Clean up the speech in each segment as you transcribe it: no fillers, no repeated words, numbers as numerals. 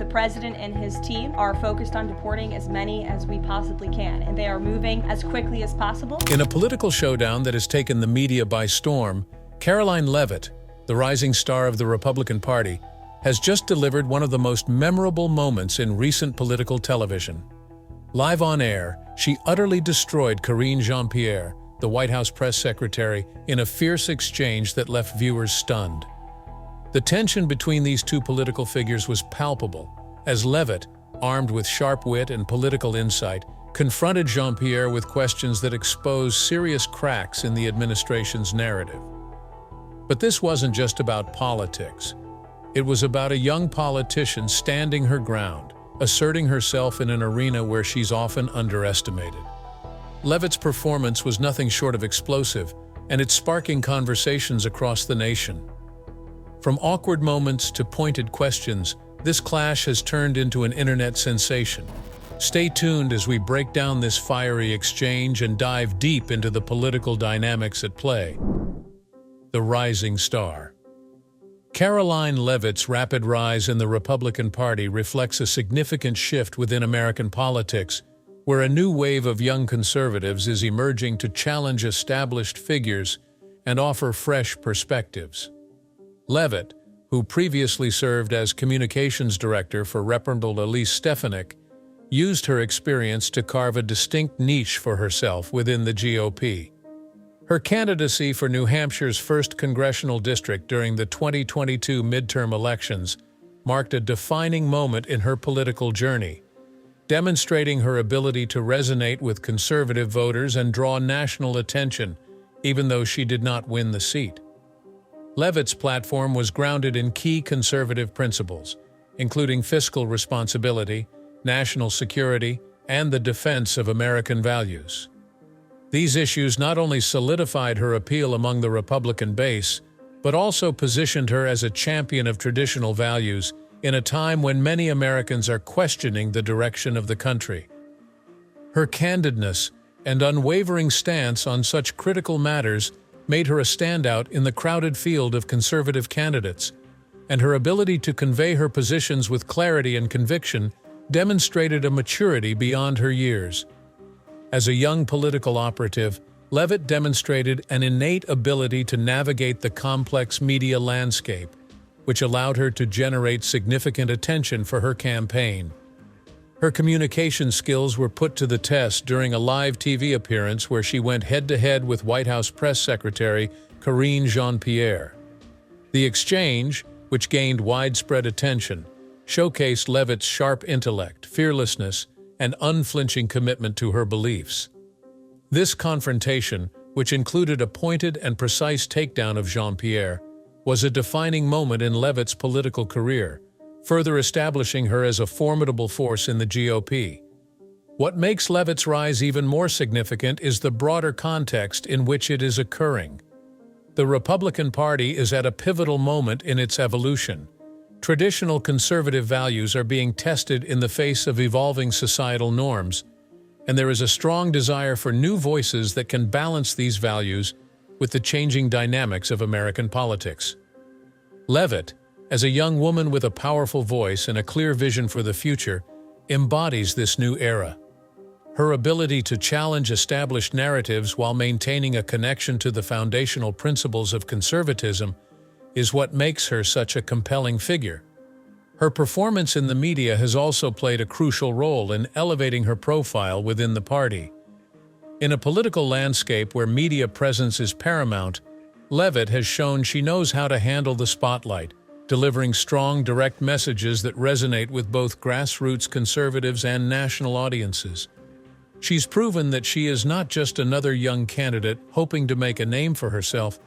The president and his team are focused on deporting as many as we possibly can, and they are moving as quickly as possible. In a political showdown that has taken the media by storm, Karoline Leavitt, the rising star of the Republican Party, has just delivered one of the most memorable moments in recent political television. Live on air, she utterly destroyed Karine Jean-Pierre, the White House press secretary, in a fierce exchange that left viewers stunned. The tension between these two political figures was palpable, as Leavitt, armed with sharp wit and political insight, confronted Jean-Pierre with questions that exposed serious cracks in the administration's narrative. But this wasn't just about politics. It was about a young politician standing her ground, asserting herself in an arena where she's often underestimated. Leavitt's performance was nothing short of explosive, and it's sparking conversations across the nation. From awkward moments to pointed questions, this clash has turned into an internet sensation. Stay tuned as we break down this fiery exchange and dive deep into the political dynamics at play. The rising star. Karoline Leavitt's rapid rise in the Republican Party reflects a significant shift within American politics, where a new wave of young conservatives is emerging to challenge established figures and offer fresh perspectives. Leavitt, who previously served as communications director for Representative Elise Stefanik, used her experience to carve a distinct niche for herself within the GOP. Her candidacy for New Hampshire's 1st congressional district during the 2022 midterm elections marked a defining moment in her political journey, demonstrating her ability to resonate with conservative voters and draw national attention, even though she did not win the seat. Leavitt's platform was grounded in key conservative principles, including fiscal responsibility, national security, and the defense of American values. These issues not only solidified her appeal among the Republican base, but also positioned her as a champion of traditional values in a time when many Americans are questioning the direction of the country. Her candidness and unwavering stance on such critical matters made her a standout in the crowded field of conservative candidates, and her ability to convey her positions with clarity and conviction demonstrated a maturity beyond her years. As a young political operative, Leavitt demonstrated an innate ability to navigate the complex media landscape, which allowed her to generate significant attention for her campaign. Her communication skills were put to the test during a live TV appearance where she went head-to-head with White House press secretary Karine Jean-Pierre. The exchange, which gained widespread attention, showcased Leavitt's sharp intellect, fearlessness, and unflinching commitment to her beliefs. This confrontation, which included a pointed and precise takedown of Jean-Pierre, was a defining moment in Leavitt's political career, further establishing her as a formidable force in the GOP. What makes Leavitt's rise even more significant is the broader context in which it is occurring. The Republican Party is at a pivotal moment in its evolution. Traditional conservative values are being tested in the face of evolving societal norms, and there is a strong desire for new voices that can balance these values with the changing dynamics of American politics. Leavitt, as a young woman with a powerful voice and a clear vision for the future, embodies this new era. Her ability to challenge established narratives while maintaining a connection to the foundational principles of conservatism is what makes her such a compelling figure. Her performance in the media has also played a crucial role in elevating her profile within the party. In a political landscape where media presence is paramount, Leavitt has shown she knows how to handle the spotlight, delivering strong, direct messages that resonate with both grassroots conservatives and national audiences. She's proven that she is not just another young candidate hoping to make a name for herself,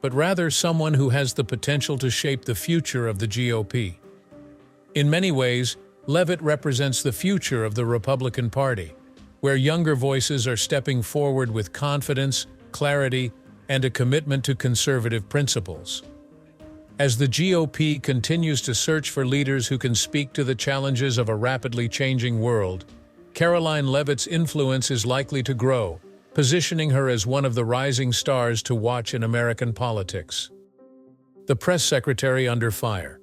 but rather someone who has the potential to shape the future of the GOP. In many ways, Leavitt represents the future of the Republican Party, where younger voices are stepping forward with confidence, clarity, and a commitment to conservative principles. As the GOP continues to search for leaders who can speak to the challenges of a rapidly changing world, Karoline Leavitt's influence is likely to grow, positioning her as one of the rising stars to watch in American politics. The press secretary under fire.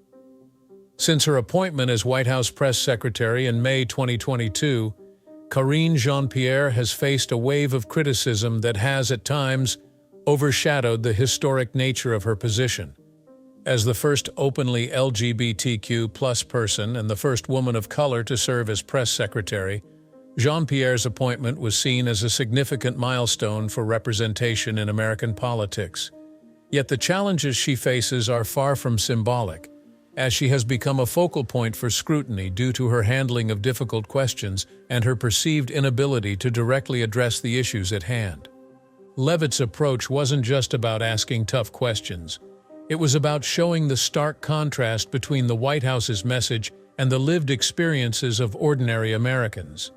Since her appointment as White House press secretary in May 2022, Karine Jean-Pierre has faced a wave of criticism that has, at times, overshadowed the historic nature of her position. As the first openly LGBTQ+ person and the first woman of color to serve as press secretary, Jean-Pierre's appointment was seen as a significant milestone for representation in American politics. Yet the challenges she faces are far from symbolic, as she has become a focal point for scrutiny due to her handling of difficult questions and her perceived inability to directly address the issues at hand. Leavitt's approach wasn't just about asking tough questions. It was about showing the stark contrast between the White House's message and the lived experiences of ordinary Americans.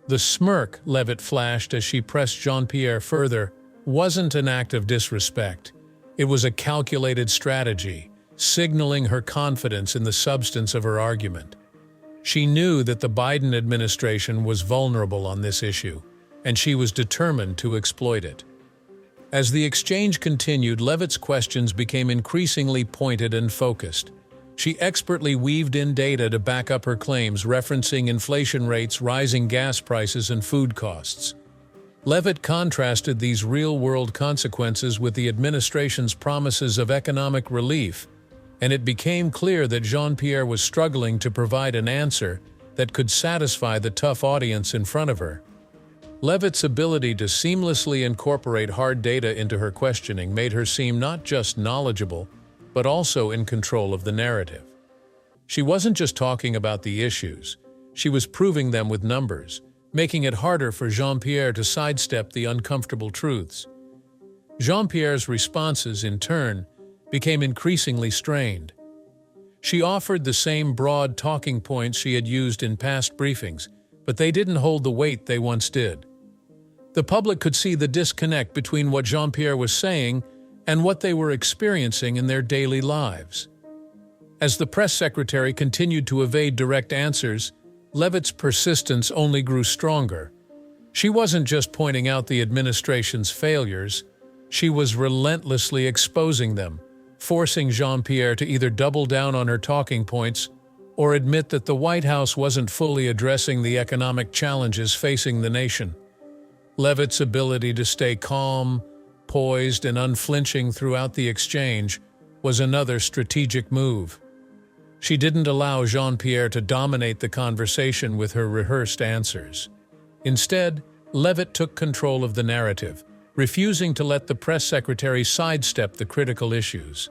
The smirk Leavitt flashed as she pressed Jean-Pierre further wasn't an act of disrespect. It was a calculated strategy, signaling her confidence in the substance of her argument. She knew that the Biden administration was vulnerable on this issue, and she was determined to exploit it. As the exchange continued, Leavitt's questions became increasingly pointed and focused. She expertly weaved in data to back up her claims, referencing inflation rates, rising gas prices, and food costs. Leavitt contrasted these real-world consequences with the administration's promises of economic relief, and it became clear that Jean-Pierre was struggling to provide an answer that could satisfy the tough audience in front of her. Leavitt's ability to seamlessly incorporate hard data into her questioning made her seem not just knowledgeable, but also in control of the narrative. She wasn't just talking about the issues, she was proving them with numbers, making it harder for Jean-Pierre to sidestep the uncomfortable truths. Jean-Pierre's responses, in turn, became increasingly strained. She offered the same broad talking points she had used in past briefings, but they didn't hold the weight they once did. The public could see the disconnect between what Jean-Pierre was saying and what they were experiencing in their daily lives. As the press secretary continued to evade direct answers, Leavitt's persistence only grew stronger. She wasn't just pointing out the administration's failures, she was relentlessly exposing them, forcing Jean-Pierre to either double down on her talking points or admit that the White House wasn't fully addressing the economic challenges facing the nation. Leavitt's ability to stay calm, poised, and unflinching throughout the exchange was another strategic move. She didn't allow Jean-Pierre to dominate the conversation with her rehearsed answers. Instead, Leavitt took control of the narrative, refusing to let the press secretary sidestep the critical issues.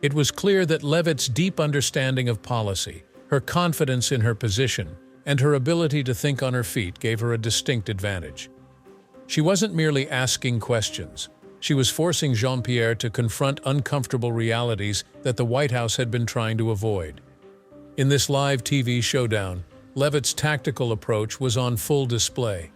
It was clear that Leavitt's deep understanding of policy, her confidence in her position, and her ability to think on her feet gave her a distinct advantage. She wasn't merely asking questions. She was forcing Jean-Pierre to confront uncomfortable realities that the White House had been trying to avoid. In this live TV showdown, Leavitt's tactical approach was on full display.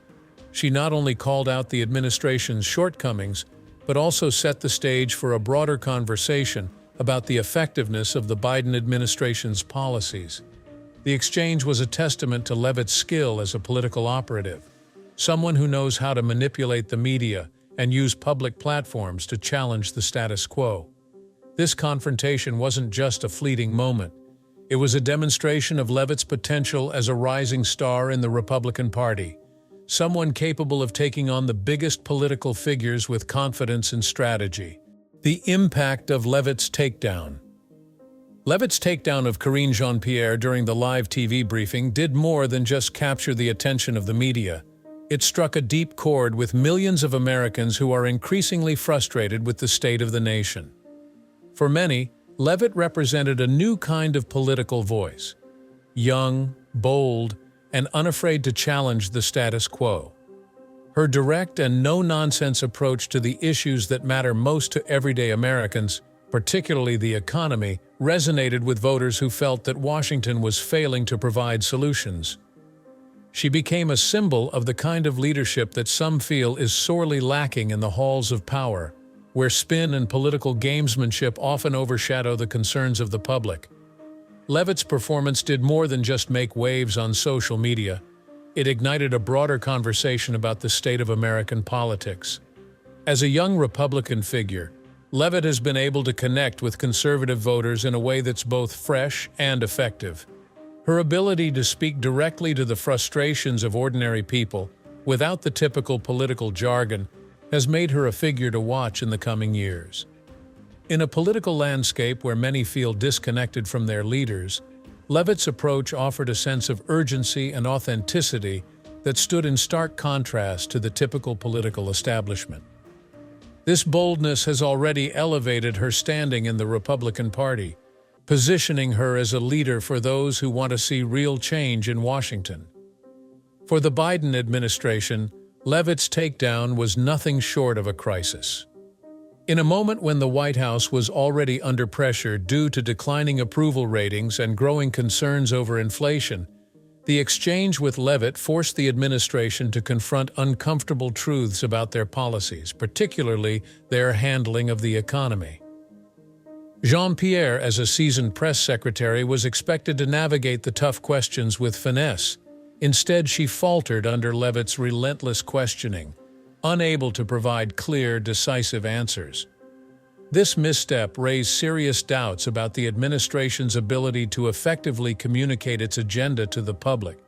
She not only called out the administration's shortcomings, but also set the stage for a broader conversation about the effectiveness of the Biden administration's policies. The exchange was a testament to Leavitt's skill as a political operative, someone who knows how to manipulate the media and use public platforms to challenge the status quo. This confrontation wasn't just a fleeting moment. It was a demonstration of Leavitt's potential as a rising star in the Republican Party, someone capable of taking on the biggest political figures with confidence and strategy. The impact of Leavitt's takedown. Leavitt's takedown of Karine Jean-Pierre during the live TV briefing did more than just capture the attention of the media. It struck a deep chord with millions of Americans who are increasingly frustrated with the state of the nation. For many, Leavitt represented a new kind of political voice, young, bold, and unafraid to challenge the status quo. Her direct and no-nonsense approach to the issues that matter most to everyday Americans, particularly the economy, resonated with voters who felt that Washington was failing to provide solutions. She became a symbol of the kind of leadership that some feel is sorely lacking in the halls of power, where spin and political gamesmanship often overshadow the concerns of the public. Leavitt's performance did more than just make waves on social media. It ignited a broader conversation about the state of American politics. As a young Republican figure, Leavitt has been able to connect with conservative voters in a way that's both fresh and effective. Her ability to speak directly to the frustrations of ordinary people, without the typical political jargon, has made her a figure to watch in the coming years. In a political landscape where many feel disconnected from their leaders, Leavitt's approach offered a sense of urgency and authenticity that stood in stark contrast to the typical political establishment. This boldness has already elevated her standing in the Republican Party, positioning her as a leader for those who want to see real change in Washington. For the Biden administration, Leavitt's takedown was nothing short of a crisis. In a moment when the White House was already under pressure due to declining approval ratings and growing concerns over inflation, the exchange with Leavitt forced the administration to confront uncomfortable truths about their policies, particularly their handling of the economy. Jean-Pierre, as a seasoned press secretary, was expected to navigate the tough questions with finesse. Instead, she faltered under Leavitt's relentless questioning, unable to provide clear, decisive answers. This misstep raised serious doubts about the administration's ability to effectively communicate its agenda to the public.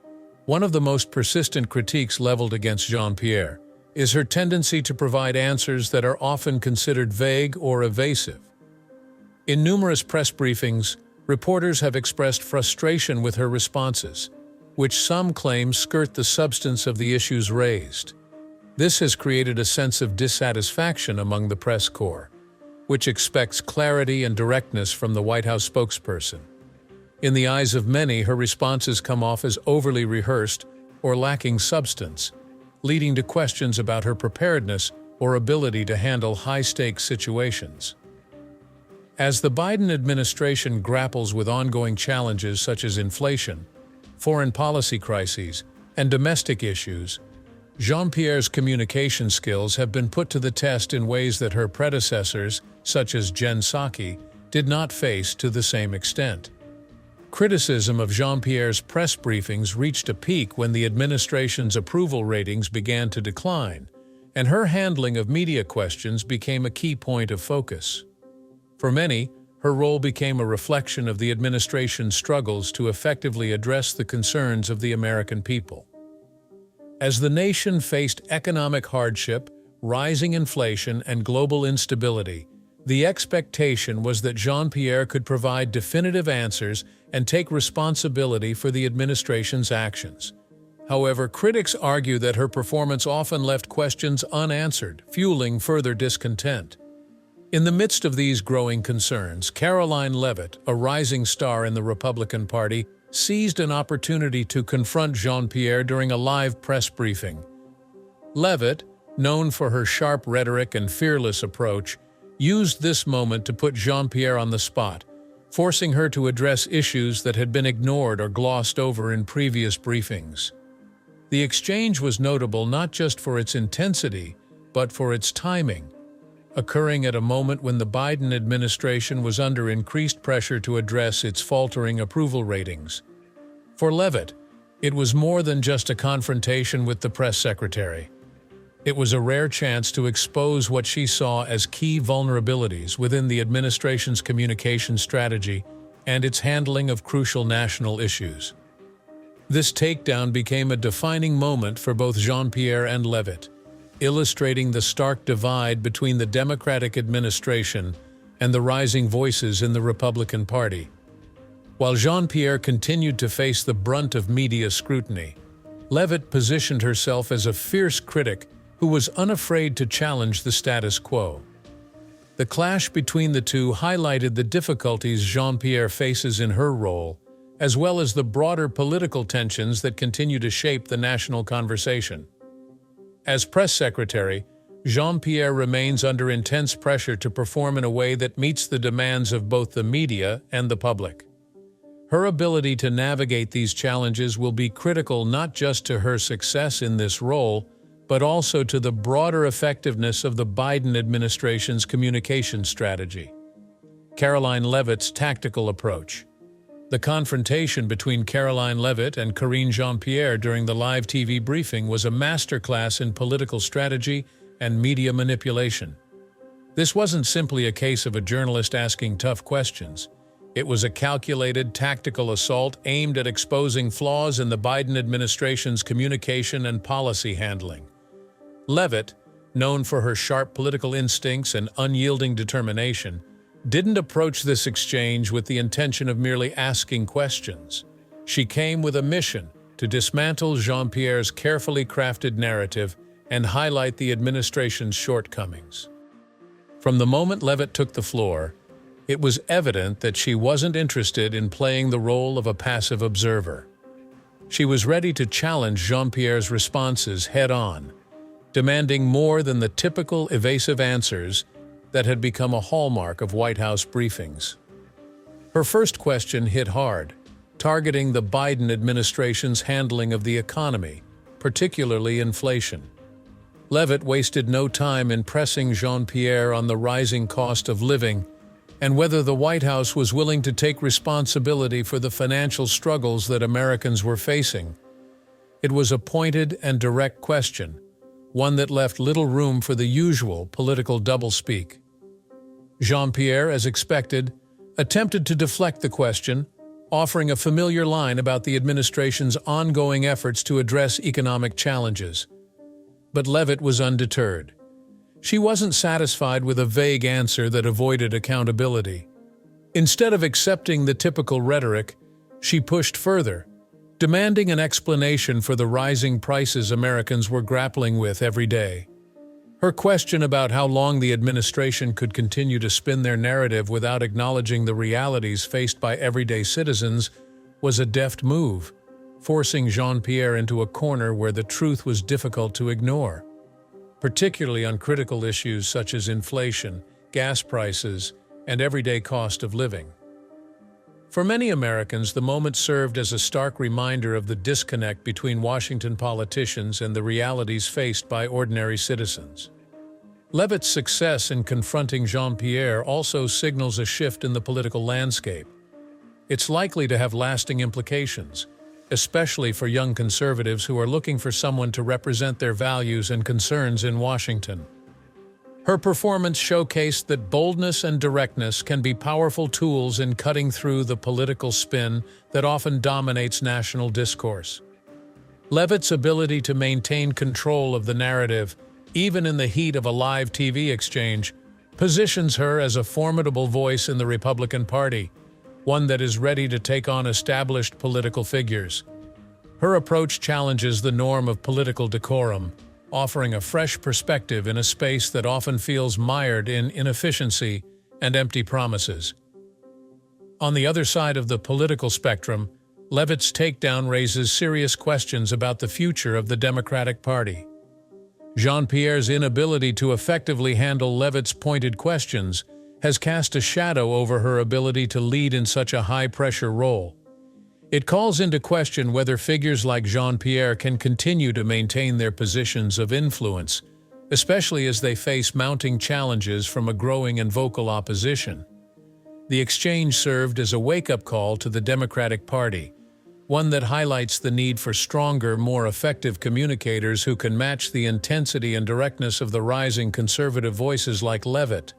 One of the most persistent critiques leveled against Jean-Pierre is her tendency to provide answers that are often considered vague or evasive. In numerous press briefings, reporters have expressed frustration with her responses, which some claim skirt the substance of the issues raised. This has created a sense of dissatisfaction among the press corps, which expects clarity and directness from the White House spokesperson. In the eyes of many, her responses come off as overly rehearsed or lacking substance, leading to questions about her preparedness or ability to handle high-stakes situations. As the Biden administration grapples with ongoing challenges such as inflation, foreign policy crises, and domestic issues, Jean-Pierre's communication skills have been put to the test in ways that her predecessors, such as Jen Psaki, did not face to the same extent. Criticism of Jean-Pierre's press briefings reached a peak when the administration's approval ratings began to decline, and her handling of media questions became a key point of focus. For many, her role became a reflection of the administration's struggles to effectively address the concerns of the American people. As the nation faced economic hardship, rising inflation, and global instability, the expectation was that Jean-Pierre could provide definitive answers and take responsibility for the administration's actions. However, critics argue that her performance often left questions unanswered, fueling further discontent. In the midst of these growing concerns, Karoline Leavitt, a rising star in the Republican Party, seized an opportunity to confront Jean-Pierre during a live press briefing. Leavitt, known for her sharp rhetoric and fearless approach, used this moment to put Jean-Pierre on the spot, forcing her to address issues that had been ignored or glossed over in previous briefings. The exchange was notable not just for its intensity, but for its timing, occurring at a moment when the Biden administration was under increased pressure to address its faltering approval ratings. For Leavitt, it was more than just a confrontation with the press secretary. It was a rare chance to expose what she saw as key vulnerabilities within the administration's communication strategy and its handling of crucial national issues. This takedown became a defining moment for both Jean-Pierre and Leavitt, illustrating the stark divide between the Democratic administration and the rising voices in the Republican Party. While Jean-Pierre continued to face the brunt of media scrutiny, Leavitt positioned herself as a fierce critic who was unafraid to challenge the status quo. The clash between the two highlighted the difficulties Jean-Pierre faces in her role, as well as the broader political tensions that continue to shape the national conversation. As press secretary, Jean-Pierre remains under intense pressure to perform in a way that meets the demands of both the media and the public. Her ability to navigate these challenges will be critical not just to her success in this role, but also to the broader effectiveness of the Biden administration's communication strategy. Karoline Leavitt's tactical approach. The confrontation between Karoline Leavitt and Karine Jean-Pierre during the live TV briefing was a masterclass in political strategy and media manipulation. This wasn't simply a case of a journalist asking tough questions. It was a calculated, tactical assault aimed at exposing flaws in the Biden administration's communication and policy handling. Leavitt, known for her sharp political instincts and unyielding determination, didn't approach this exchange with the intention of merely asking questions. She came with a mission to dismantle Jean-Pierre's carefully crafted narrative and highlight the administration's shortcomings. From the moment Leavitt took the floor, it was evident that she wasn't interested in playing the role of a passive observer. She was ready to challenge Jean-Pierre's responses head-on, demanding more than the typical evasive answers that had become a hallmark of White House briefings. Her first question hit hard, targeting the Biden administration's handling of the economy, particularly inflation. Leavitt wasted no time in pressing Jean-Pierre on the rising cost of living and whether the White House was willing to take responsibility for the financial struggles that Americans were facing. It was a pointed and direct question, one that left little room for the usual political doublespeak. Jean-Pierre, as expected, attempted to deflect the question, offering a familiar line about the administration's ongoing efforts to address economic challenges. But Leavitt was undeterred. She wasn't satisfied with a vague answer that avoided accountability. Instead of accepting the typical rhetoric, she pushed further, demanding an explanation for the rising prices Americans were grappling with every day. Her question about how long the administration could continue to spin their narrative without acknowledging the realities faced by everyday citizens was a deft move, forcing Jean-Pierre into a corner where the truth was difficult to ignore, particularly on critical issues such as inflation, gas prices, and everyday cost of living. For many Americans, the moment served as a stark reminder of the disconnect between Washington politicians and the realities faced by ordinary citizens. Leavitt's success in confronting Jean-Pierre also signals a shift in the political landscape. It's likely to have lasting implications, especially for young conservatives who are looking for someone to represent their values and concerns in Washington. Her performance showcased that boldness and directness can be powerful tools in cutting through the political spin that often dominates national discourse. Leavitt's ability to maintain control of the narrative, even in the heat of a live TV exchange, positions her as a formidable voice in the Republican Party, one that is ready to take on established political figures. Her approach challenges the norm of political decorum, offering a fresh perspective in a space that often feels mired in inefficiency and empty promises. On the other side of the political spectrum, Leavitt's takedown raises serious questions about the future of the Democratic Party. Jean-Pierre's inability to effectively handle Leavitt's pointed questions has cast a shadow over her ability to lead in such a high-pressure role. It calls into question whether figures like Jean-Pierre can continue to maintain their positions of influence, especially as they face mounting challenges from a growing and vocal opposition. The exchange served as a wake-up call to the Democratic Party, one that highlights the need for stronger, more effective communicators who can match the intensity and directness of the rising conservative voices like Leavitt.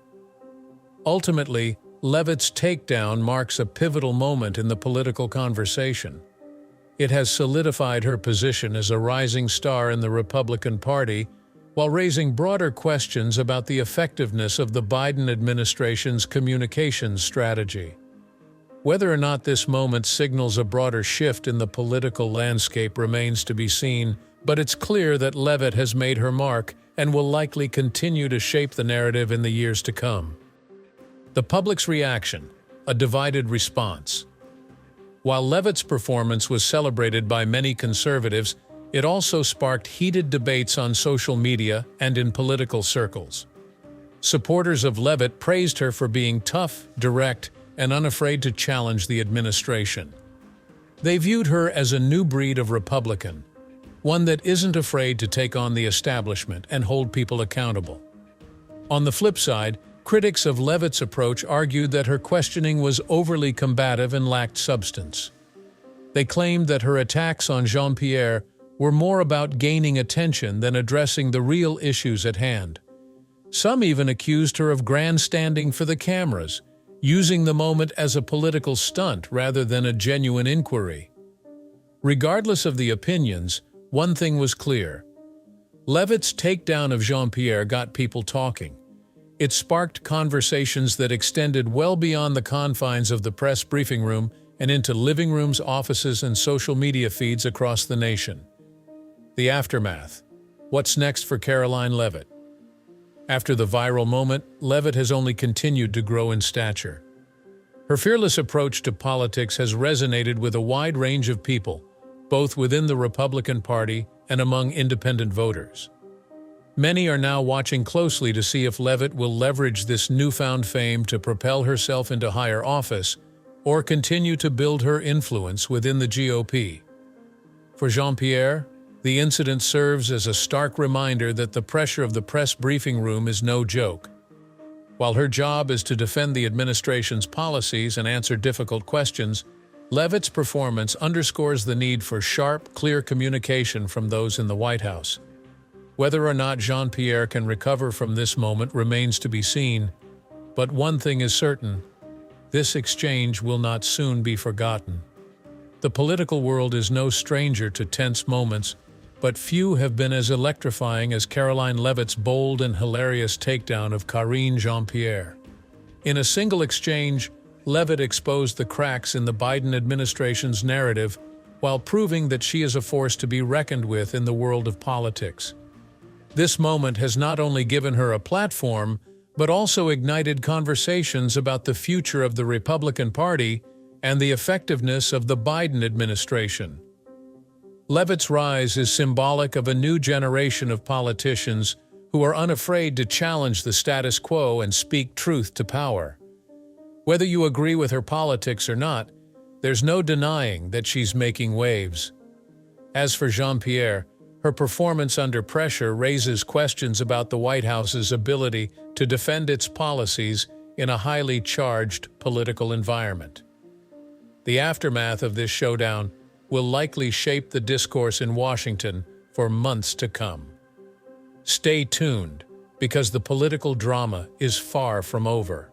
Ultimately, Leavitt's takedown marks a pivotal moment in the political conversation. It has solidified her position as a rising star in the Republican Party, while raising broader questions about the effectiveness of the Biden administration's communications strategy. Whether or not this moment signals a broader shift in the political landscape remains to be seen, but it's clear that Leavitt has made her mark and will likely continue to shape the narrative in the years to come. The public's reaction, a divided response. While Leavitt's performance was celebrated by many conservatives, it also sparked heated debates on social media and in political circles. Supporters of Leavitt praised her for being tough, direct, and unafraid to challenge the administration. They viewed her as a new breed of Republican, one that isn't afraid to take on the establishment and hold people accountable. On the flip side, critics of Leavitt's approach argued that her questioning was overly combative and lacked substance. They claimed that her attacks on Jean-Pierre were more about gaining attention than addressing the real issues at hand. Some even accused her of grandstanding for the cameras, using the moment as a political stunt rather than a genuine inquiry. Regardless of the opinions, one thing was clear. Leavitt's takedown of Jean-Pierre got people talking. It sparked conversations that extended well beyond the confines of the press briefing room and into living rooms, offices, and social media feeds across the nation. The aftermath. What's next for Karoline Leavitt? After the viral moment, Leavitt has only continued to grow in stature. Her fearless approach to politics has resonated with a wide range of people, both within the Republican Party and among independent voters. Many are now watching closely to see if Leavitt will leverage this newfound fame to propel herself into higher office or continue to build her influence within the GOP. For Jean-Pierre, the incident serves as a stark reminder that the pressure of the press briefing room is no joke. While her job is to defend the administration's policies and answer difficult questions, Leavitt's performance underscores the need for sharp, clear communication from those in the White House. Whether or not Jean-Pierre can recover from this moment remains to be seen, but one thing is certain: this exchange will not soon be forgotten. The political world is no stranger to tense moments, but few have been as electrifying as Karoline Leavitt's bold and hilarious takedown of Karine Jean-Pierre. In a single exchange, Leavitt exposed the cracks in the Biden administration's narrative while proving that she is a force to be reckoned with in the world of politics. This moment has not only given her a platform, but also ignited conversations about the future of the Republican Party and the effectiveness of the Biden administration. Leavitt's rise is symbolic of a new generation of politicians who are unafraid to challenge the status quo and speak truth to power. Whether you agree with her politics or not, there's no denying that she's making waves. As for Jean-Pierre, her performance under pressure raises questions about the White House's ability to defend its policies in a highly charged political environment. The aftermath of this showdown will likely shape the discourse in Washington for months to come. Stay tuned, because the political drama is far from over.